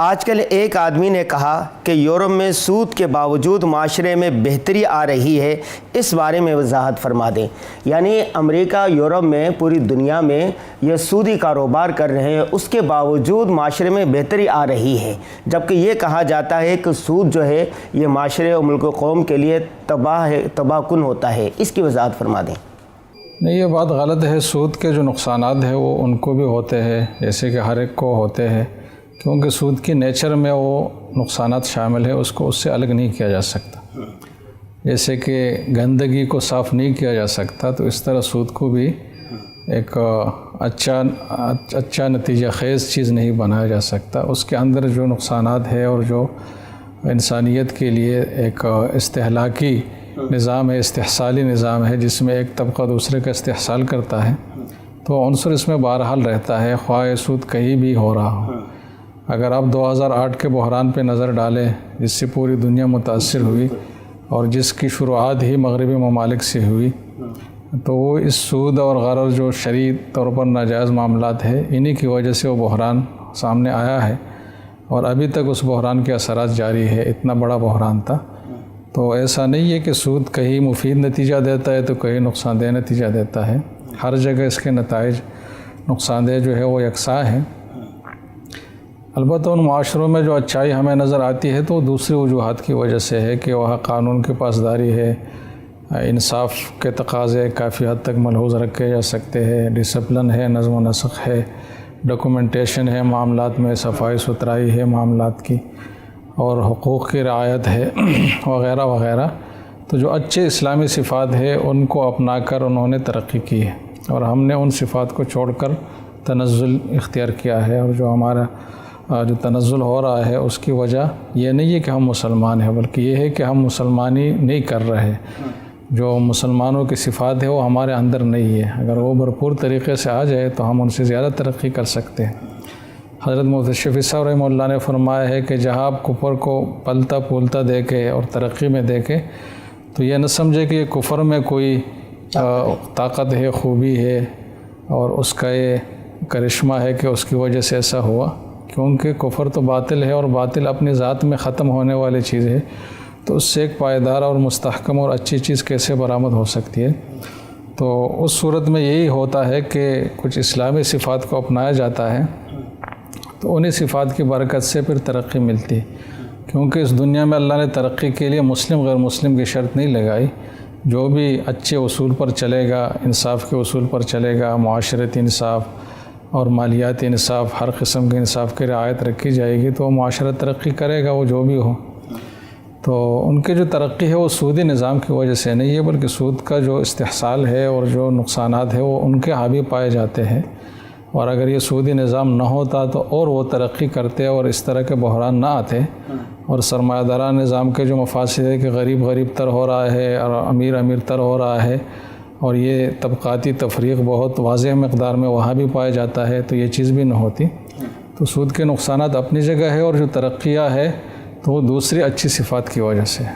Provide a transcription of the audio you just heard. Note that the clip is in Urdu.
آج کل ایک آدمی نے کہا کہ یورپ میں سود کے باوجود معاشرے میں بہتری آ رہی ہے، اس بارے میں وضاحت فرما دیں۔ یعنی امریکہ، یورپ میں، پوری دنیا میں یہ سودی کاروبار کر رہے ہیں، اس کے باوجود معاشرے میں بہتری آ رہی ہے، جبکہ یہ کہا جاتا ہے کہ سود جو ہے یہ معاشرے اور ملک و قوم کے لیے تباہ کن ہوتا ہے۔ اس کی وضاحت فرما دیں۔ نہیں، یہ بات غلط ہے۔ سود کے جو نقصانات ہیں وہ ان کو بھی ہوتے ہیں، جیسے کہ ہر ایک کو ہوتے ہیں، کیونکہ سود کی نیچر میں وہ نقصانات شامل ہے، اس کو اس سے الگ نہیں کیا جا سکتا۔ جیسے کہ گندگی کو صاف نہیں کیا جا سکتا، تو اس طرح سود کو بھی ایک اچھا نتیجہ خیز چیز نہیں بنایا جا سکتا۔ اس کے اندر جو نقصانات ہے اور جو انسانیت کے لیے ایک استہلاکی نظام ہے، استحصالی نظام ہے، جس میں ایک طبقہ دوسرے کا استحصال کرتا ہے، تو عنصر اس میں بہرحال رہتا ہے، خواہ سود کہیں بھی ہو رہا ہو۔ اگر آپ 2008 کے بحران پہ نظر ڈالیں، جس سے پوری دنیا متاثر ہوئی اور جس کی شروعات ہی مغربی ممالک سے ہوئی، تو وہ اس سود اور غرض جو شرعی طور پر ناجائز معاملات ہے، انہی کی وجہ سے وہ بحران سامنے آیا ہے، اور ابھی تک اس بحران کے اثرات جاری ہے۔ اتنا بڑا بحران تھا، تو ایسا نہیں ہے کہ سود کہیں مفید نتیجہ دیتا ہے تو کہیں نقصان دہ نتیجہ دیتا ہے۔ ہر جگہ اس کے نتائج نقصان دہ جو ہے وہ یکساں ہیں۔ البتہ ان معاشروں میں جو اچھائی ہمیں نظر آتی ہے تو دوسری وجوہات کی وجہ سے ہے کہ وہاں قانون کی پاسداری ہے، انصاف کے تقاضے کافی حد تک ملحوظ رکھے جا سکتے ہیں، ڈسپلن ہے، نظم و نسق ہے، ڈاکومنٹیشن ہے، معاملات میں صفائی ستھرائی ہے معاملات کی، اور حقوق کی رعایت ہے وغیرہ وغیرہ۔ تو جو اچھے اسلامی صفات ہے ان کو اپنا کر انہوں نے ترقی کی ہے، اور ہم نے ان صفات کو چھوڑ کر تنزل اختیار کیا ہے۔ اور جو ہمارا جو تنزل ہو رہا ہے اس کی وجہ یہ نہیں ہے کہ ہم مسلمان ہیں، بلکہ یہ ہے کہ ہم مسلمانی نہیں کر رہے۔ جو مسلمانوں کی صفات ہے وہ ہمارے اندر نہیں ہے، اگر وہ بھرپور طریقے سے آ جائے تو ہم ان سے زیادہ ترقی کر سکتے ہیں۔ حضرت مفتی شفیع صاحب رحمہ اللہ نے فرمایا ہے کہ جہاں آپ کفر کو پلتا پھولتا دیکھے اور ترقی میں دیکھے تو یہ نہ سمجھے کہ یہ کفر میں کوئی طاقت ہے، خوبی ہے، اور اس کا یہ کرشمہ ہے کہ اس کی وجہ سے ایسا ہوا، کیونکہ کفر تو باطل ہے، اور باطل اپنی ذات میں ختم ہونے والی چیز ہے، تو اس سے ایک پائیدار اور مستحکم اور اچھی چیز کیسے برآمد ہو سکتی ہے؟ تو اس صورت میں یہی ہوتا ہے کہ کچھ اسلامی صفات کو اپنایا جاتا ہے، تو انہی صفات کی برکت سے پھر ترقی ملتی ہے، کیونکہ اس دنیا میں اللہ نے ترقی کے لیے مسلم غیر مسلم کی شرط نہیں لگائی۔ جو بھی اچھے اصول پر چلے گا، انصاف کے اصول پر چلے گا، معاشرتی انصاف اور مالیاتی انصاف، ہر قسم کے انصاف کی رعایت رکھی جائے گی تو وہ معاشرہ ترقی کرے گا، وہ جو بھی ہو۔ تو ان کی جو ترقی ہے وہ سودی نظام کی وجہ سے نہیں ہے، بلکہ سود کا جو استحصال ہے اور جو نقصانات ہے وہ ان کے حاوی پائے جاتے ہیں، اور اگر یہ سودی نظام نہ ہوتا تو اور وہ ترقی کرتے اور اس طرح کے بحران نہ آتے، اور سرمایہ داران نظام کے جو مفاسد ہے کہ غریب غریب تر ہو رہا ہے اور امیر امیر تر ہو رہا ہے، اور یہ طبقاتی تفریق بہت واضح مقدار میں وہاں بھی پایا جاتا ہے، تو یہ چیز بھی نہ ہوتی۔ تو سود کے نقصانات اپنی جگہ ہے، اور جو ترقیہ ہے تو وہ دوسری اچھی صفات کی وجہ سے ہے۔